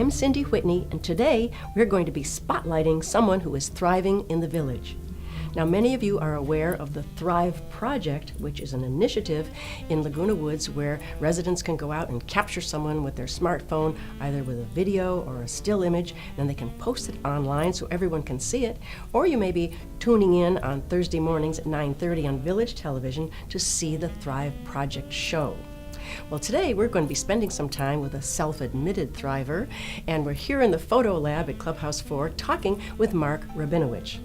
I'm Cindy Whitney, and today we're going to be spotlighting someone who is thriving in the village. Now, many of you are aware of the Thrive Project, which is an initiative in Laguna Woods where residents can go out and capture someone with their smartphone, either with a video or a still image, and they can post it online so everyone can see it. Or you may be tuning in on Thursday mornings at 9:30 on Village Television to see the Thrive Project show. Well, today we're going to be spending some time with a self-admitted thriver, and we're here in the photo lab at Clubhouse 4 talking with Mark Rabinowitz.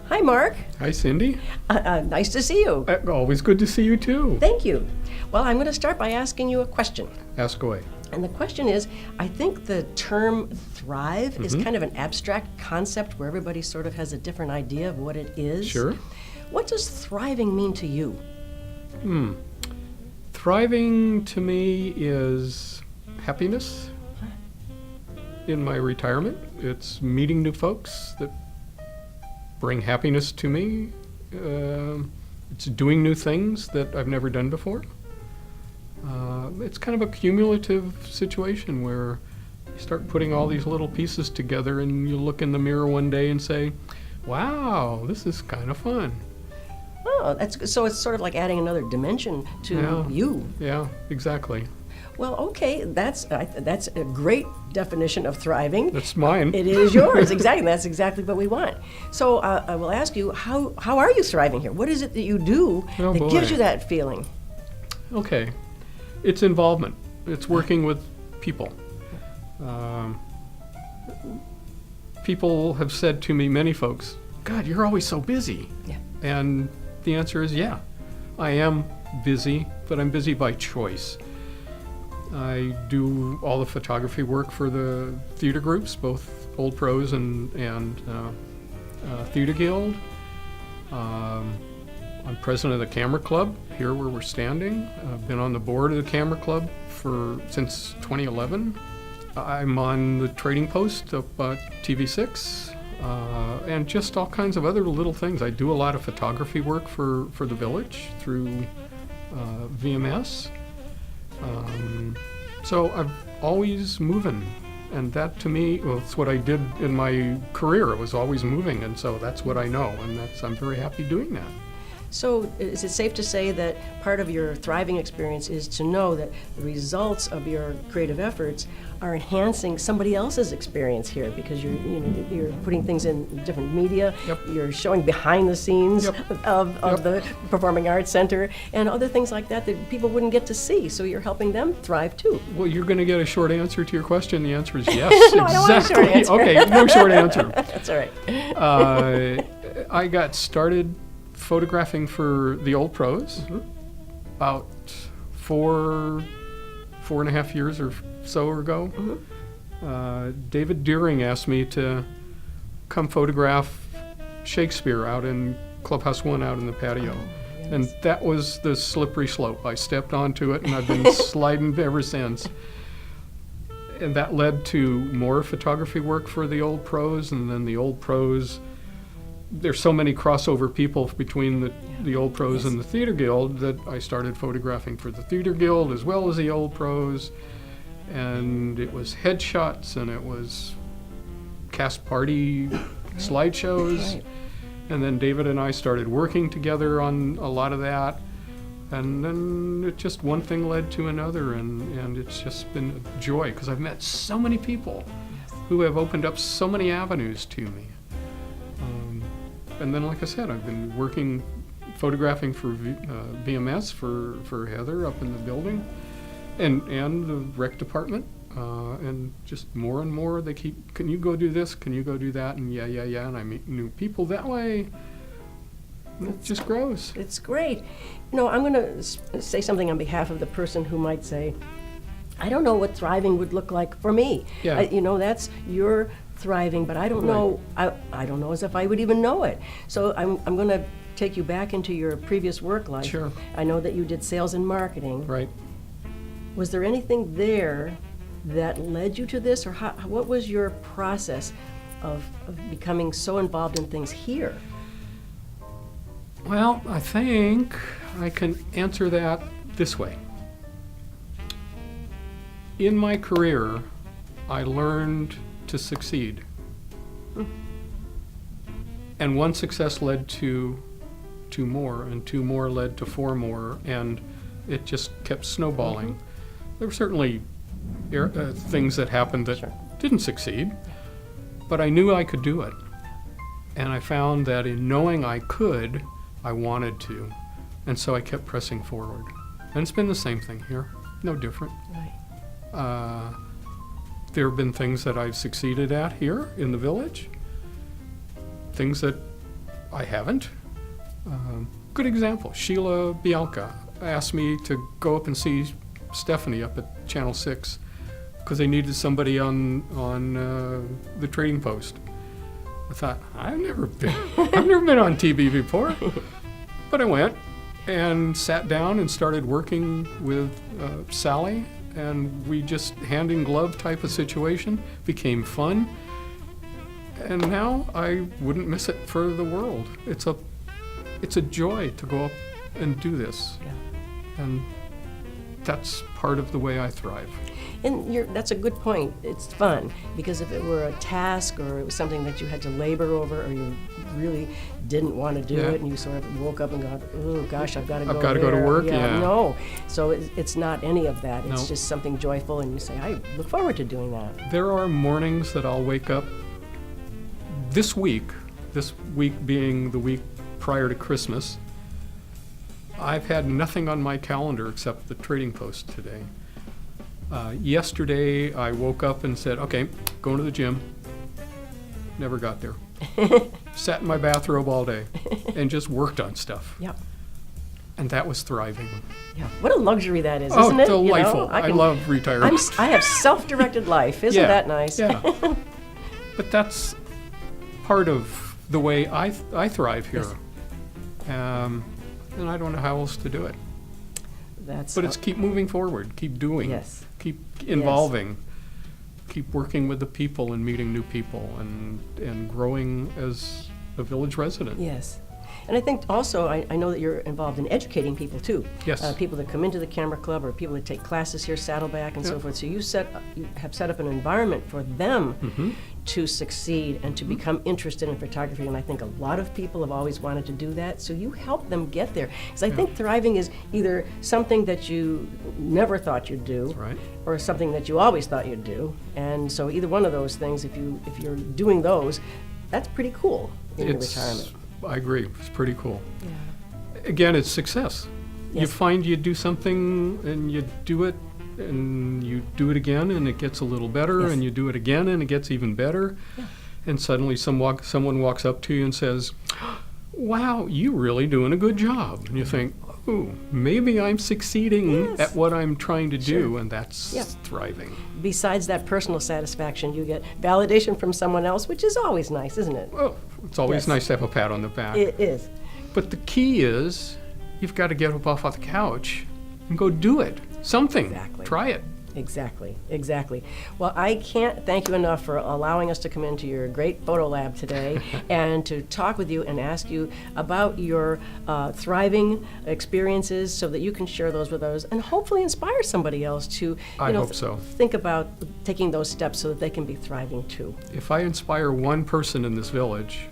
Hi, Mark. Hi, Cindy. Nice to see you. Always good to see you, too. Thank you. Well, I'm going to start by asking you a question. Ask away. And the question is, I think the term thrive is kind of an abstract concept where everybody sort of has a different idea of what it is. Sure. What does thriving mean to you? Thriving to me is happiness in my retirement. It's meeting new folks that bring happiness to me. It's doing new things that I've never done before. It's kind of a cumulative situation where you start putting all these little pieces together and you look in the mirror one day and say, wow, this is kind of fun. Oh, so it's sort of like adding another dimension to you. Yeah, exactly. Well, okay, that's a great definition of thriving. That's mine. It is yours, exactly. That's exactly what we want. So I will ask you, how are you thriving here? What is it that you do that gives you that feeling? Okay, it's involvement. It's working with people. People have said to me, many folks, God, you're always so busy. Yeah. And the answer is, yeah, I am busy, but I'm busy by choice. I do all the photography work for the theater groups, both Old Pros and Theater Guild. I'm president of the Camera Club here where we're standing. I've been on the board of the Camera Club since 2011. I'm on the trading post up at TV6. And just all kinds of other little things. I do a lot of photography work for the village through VMS. So I'm always moving. And that to me, well, it's what I did in my career. It was always moving. And so that's what I know. And I'm very happy doing that. So is it safe to say that part of your thriving experience is to know that the results of your creative efforts are enhancing somebody else's experience here because you're putting things in different media, you're showing behind the scenes of the Performing Arts Center and other things like that people wouldn't get to see, so you're helping them thrive too. Well, you're going to get a short answer to your question. The answer is yes. No, I don't want a short answer. Okay, no short answer. That's all right. I got started photographing for the Old Pros about four and a half years or so ago. David Deering asked me to come photograph Shakespeare out in Clubhouse 1 out in the patio. Yes. And that was the slippery slope. I stepped onto it and I've been sliding ever since. And that led to more photography work for the Old Pros, and then the Old Pros. There's so many crossover people between the Old Pros and the Theater Guild that I started photographing for the Theater Guild as well as the Old Pros. And it was headshots and it was cast party slideshows. Right. And then David and I started working together on a lot of that. And then it just one thing led to another, and it's just been a joy because I've met so many people who have opened up so many avenues to me. And then, like I said, I've been photographing for VMS for Heather up in the building, and the rec department, and just more and more they keep, can you go do this? Can you go do that? And yeah, and I meet new people that way. And it just grows. It's great. I'm going to say something on behalf of the person who might say, I don't know what thriving would look like for me. Yeah. That's your thriving, but I don't know. I don't know as if I would even know it. So I'm going to take you back into your previous work life. Sure. I know that you did sales and marketing. Right. Was there anything there that led you to this, or what was your process of becoming so involved in things here? Well, I think I can answer that this way. In my career, I learned to succeed. And one success led to two more, and two more led to four more, and it just kept snowballing. There were certainly things that happened that Sure. didn't succeed, but I knew I could do it. And I found that in knowing I could, I wanted to. And so I kept pressing forward. And it's been the same thing here, no different. Right. There have been things that I've succeeded at here in the village, things that I haven't. Good example, Sheila Bialka asked me to go up and see Stephanie up at Channel 6 because they needed somebody on the trading post. I thought, I've never been on TV before. But I went and sat down and started working with Sally, and we just hand in glove type of situation, became fun. And now I wouldn't miss it for the world. It's a joy to go up and do this. Yeah. And that's part of the way I thrive. And that's a good point. It's fun, because if it were a task or it was something that you had to labor over, or you really didn't want to do Yeah. it, and you sort of woke up and go, oh gosh, I've got to go I've got to go to there." work, yeah. No, so it's not any of that. It's No. just something joyful, and you say, I look forward to doing that. There are mornings that I'll wake up this week being the week prior to Christmas. I've had nothing on my calendar except the trading post today. Yesterday, I woke up and said, okay, going to the gym. Never got there. Sat in my bathrobe all day and just worked on stuff. Yep. And that was thriving. Yeah. What a luxury that is, Oh, isn't it? delightful. You know, I love retirement. I have self-directed life. Isn't Yeah, that nice? Yeah. But that's part of the way I thrive here. Yes. And I don't know how else to do it. That's But it's keep moving forward, keep doing, Yes. keep involving, keep working with the people and meeting new people and growing as a village resident. Yes. And I think also, I know that you're involved in educating people too. Yes. People that come into the camera club, or people that take classes here, Saddleback and so Yeah. forth. So you have set up an environment for them to succeed and to become interested in photography. And I think a lot of people have always wanted to do that. So you help them get there. Because I think thriving is either something that you never thought you'd do, That's right. or something that you always thought you'd do. And so either one of those things, if you're doing those, that's pretty cool in your retirement. I agree, it's pretty cool. Yeah. Again, it's success. You Yes. find you do something and you do it and you do it again and it gets a little better, Yes. and you do it again and it gets even better. Yeah. And suddenly someone walks up to you and says, wow, you're really doing a good job. And you think, oh, maybe I'm succeeding Yes. at what I'm trying to do, Sure. and that's Yeah. thriving. Besides that personal satisfaction, you get validation from someone else, which is always nice, isn't it? Well, it's always Yes. nice to have a pat on the back. It is. But the key is, you've got to get up off the couch and go do it. Something. Exactly. Try it. Exactly, exactly. Well, I can't thank you enough for allowing us to come into your great photo lab today and to talk with you and ask you about your thriving experiences, so that you can share those with others and hopefully inspire somebody else to I hope so. think about taking those steps so that they can be thriving too. If I inspire one person in this village,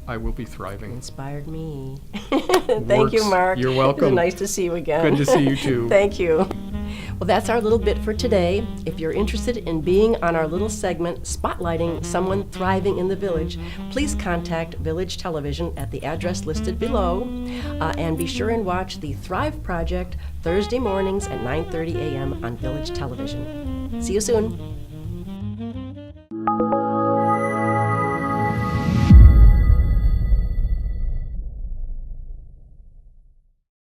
I will be thriving. Inspired me. Thank you, Works. Mark. You're It welcome. was nice to see you again. Good to see you too. Thank you. Well, that's our little bit for today. If you're interested in being on our little segment spotlighting someone thriving in the village, please contact Village Television at the address listed below, and be sure and watch the Thrive Project Thursday mornings at 9:30 a.m. on Village Television. See you soon.